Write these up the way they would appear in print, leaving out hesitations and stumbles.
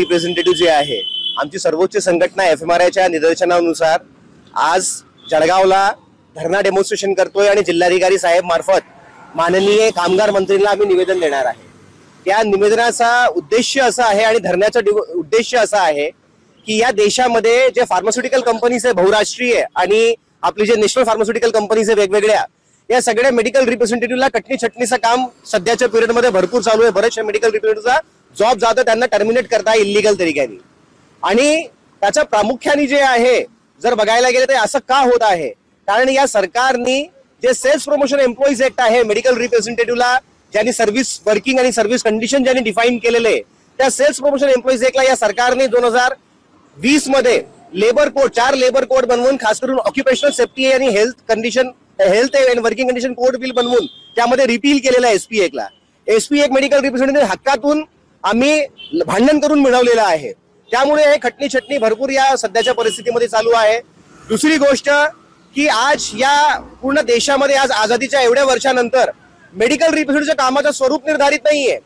Representative जे आहे आमची सर्वोच्च संघटना एफएमआरआयच्या निर्देशनानुसार आज जळगावला धरणा डेमॉन्स्ट्रेशन करतोय आणि जिल्हाधिकारी साहेब मार्फत माननीय कामगार मंत्रींना आम्ही निवेदन देणार आहे। त्या निवेदनाचा उद्देश असा आहे आणि धरण्याचा उद्देश असा आहे की या देशामध्ये जे फार्मास्युटिकल कंपनीज आहे बहुराष्ट्रीय आणि आपले जे नॅशनल फार्मास्युटिकल कंपनीज आहे वेगवेगळ्या, या सगळ्या मेडिकल रिप्रेझेंटेटिव्हला कटणी छटणीचं काम सध्याच्या पिरियडमध्ये भरपूर चालू आहे। बरेचशा मेडिकल रिप्रेझेंटेटिव्हचा जॉब जातो, त्यांना टर्मिनेट करता इलिगल तरीक्याने। आणि त्याच्या प्रामुख्याने जे आहे जर बघायला गेले तर असं का होत आहे, कारण या सरकारने जे सेल्स प्रमोशन एम्प्लॉईज ऍक्ट आहे मेडिकल रिप्रेझेंटेटिव्हला ज्यांनी सर्व्हिस वर्किंग आणि सर्व्हिस कंडिशन ज्यांनी डिफाईन केलेले, त्या सेल्स प्रमोशन एम्प्लॉईज ऍक्टला या सरकारने 2020 मध्ये लेबर कोड 4 लेबर कोड बनवून खास करून ऑक्युपेशनल सेफ्टी आणि health and working condition code bill बनवून त्यामध्ये रिपील केलेला एसपी ऍक्टला। एसपी एक मेडिकल रिप्रेझेंटेटिव्ह हक्कातून आम्ही भांडण करून मिळवलेलं आहे। त्यामुळे हे खटणी छटणी भरपूर या सध्याच्या परिस्थितीमध्ये चालू आहे। दुसरी गोष्ट की आज या पूर्ण देशामध्ये आज आझादीच्या एवढ्या वर्षानंतर मेडिकल रिप्रेझेंटेटिव्हच्या कामाचं स्वरूप निर्धारित नाहीये।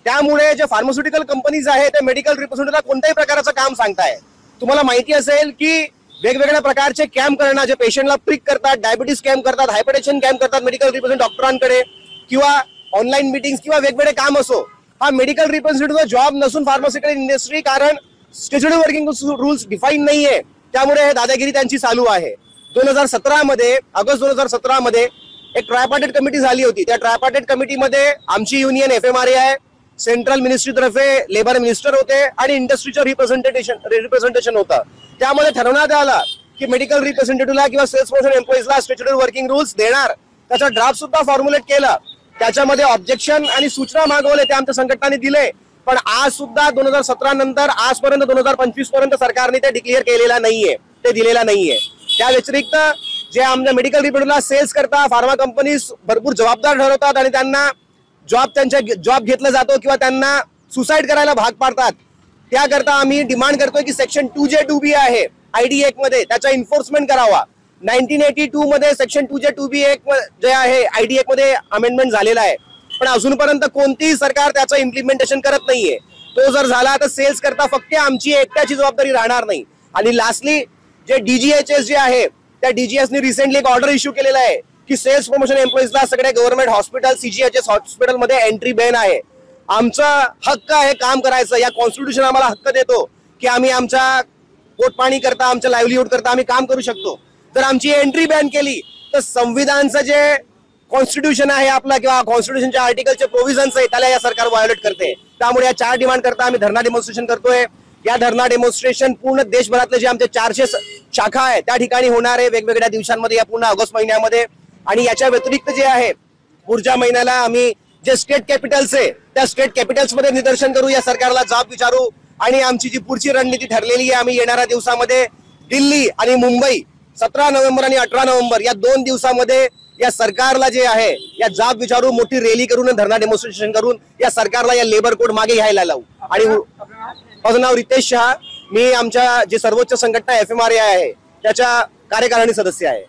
त्यामुळे जे फार्मास्युटिकल कंपनीज आहेत ते मेडिकल रिप्रेझेंटेटिव्हला कोणत्याही प्रकारचं काम सांगताय। तुम्हाला माहिती असेल की वेगवेगळ्या प्रकारचे कॅम्प करणार, जे पेशंटला प्रिक करतात, डायबिटीज कॅम्प करतात, हायपरटेन्शन कॅम्प करतात मेडिकल रिप्रेझेंटेटिव्ह डॉक्टरांकडे, किंवा ऑनलाईन मीटिंग्स किंवा वेगवेगळे काम असो, हा मेडिकल रिप्रेझेंटेटिव्हचा जॉब नसून फार्मास्युटिकल इंडस्ट्री, कारण स्टॅच्युटरी वर्किंग रूल्स डिफाईन नाहीये। त्यामुळे हे दादागिरी त्यांची चालू आहे। 2017 मध्ये ऑगस्ट 2017 मध्ये एक ट्रायपार्टेट कमिटी झाली होती। त्या ट्रायपार्टेट कमिटीमध्ये आमची union fMRI, central मिनिस्ट्रीतर्फे labour minister होते आणि इंडस्ट्रीचं रिप्रेझेंटेशन होतं। त्यामध्ये ठरवण्यात आलं की मेडिकल रिप्रेझेंटेटिव्हला किंवा सेल्स प्रमोशन एम्प्लॉईजला स्टॅच्युटरी वर्किंग रूल्स देणार, त्याचा ड्राफ्ट सुद्धा फॉर्म्युलेट केला। त्याच्यामध्ये ऑब्जेक्शन आणि सूचना मागवले, ते आमच्या संघटनाने दिले। पण आज सुद्धा 2017 नंतर आजपर्यंत 2025 पर्यंत सरकारने ते डिक्लेअर केलेला नाहीये, ते दिलेला नाहीये। त्या व्यतिरिक्त जे आमच्या मेडिकल रिप्रेझेंटेटिव्हला सेल्स करता फार्मा कंपनीज भरपूर जबाबदार ठरवतात आणि त्यांना जॉब घेतला जातो किंवा त्यांना सुसाईड करायला भाग पाडतात। त्याकरता आम्ही डिमांड करतोय की सेक्शन 2J2B आहे आयडी ऍक्ट मध्ये, त्याचा इन्फोर्समेंट करावा। 1982 मध्ये सेक्शन 2J2B जे आहे आयडी ऍक्ट मध्ये अमेंडमेंट झालेला आहे, पण अजूनपर्यंत कोणतीही सरकार त्याचं इम्प्लिमेंटेशन करत नाहीये। तो जर झाला तर सेल्स करता फक्त आमची एकट्याची जबाबदारी राहणार नाही। आणि लास्टली जे DGHS जे आहे, त्या DGHS ने रिसेंटली एक ऑर्डर इश्यू केलेला आहे की सेल्स प्रमोशन एम्प्लॉईजला सगळ्या गव्हर्नमेंट हॉस्पिटल CGHS हॉस्पिटलमध्ये एंट्री बॅन आहे। आमचा हक्क आहे काम करायचं, या कॉन्स्टिट्यूशन आम्हाला हक्क देतो की आम्ही आमच्या पोटपाणी करता, आमच्या लाईव्हलीहूड करता आम्ही काम करू शकतो। जर आमची एंट्री बॅन केली तर संविधानचं जे कॉन्स्टिट्यूशन आहे आपला किंवा कॉन्स्टिट्यूशनच्या आर्टिकलचे प्रोव्हिजन्स आहे त्याला या सरकार व्हायोलेट करते। त्यामुळे या 4 डिमांड करता आम्ही धरणा डेमॉन्स्ट्रेशन करतोय। या धरणा डेमॉन्स्ट्रेशन पूर्ण देशभरातले जे आमचे 400 शाखा आहे त्या ठिकाणी होणार आहे वेगवेगळ्या दिवसांमध्ये या पूर्ण ऑगस्ट महिन्यामध्ये। आणि याच्या व्यतिरिक्त जे आहे पुढच्या महिन्याला आम्ही जे स्टेट कॅपिटल्स आहे त्या स्टेट कॅपिटल्स मध्ये निदर्शन करू, या सरकारला जाब विचारू। आणि आमची जी पुढची रणनीती ठरलेली आहे, आम्ही येणाऱ्या दिवसामध्ये दिल्ली आणि मुंबई 17 नोव्हेंबर आणि 18 नोव्हेंबर या 2 दिवसामध्ये या सरकारला जे आहे या जाब विचारू, मोठी रॅली करून धरणा डेमॉन्स्ट्रेशन करून या सरकारला या लेबर कोड मागे घ्यायला लावू। आणि माझं नाव रितेश शहा, मी आमच्या जे सर्वोच्च संघटना एफएमआरआय आहे त्याच्या कार्यकारिणी सदस्य आहे।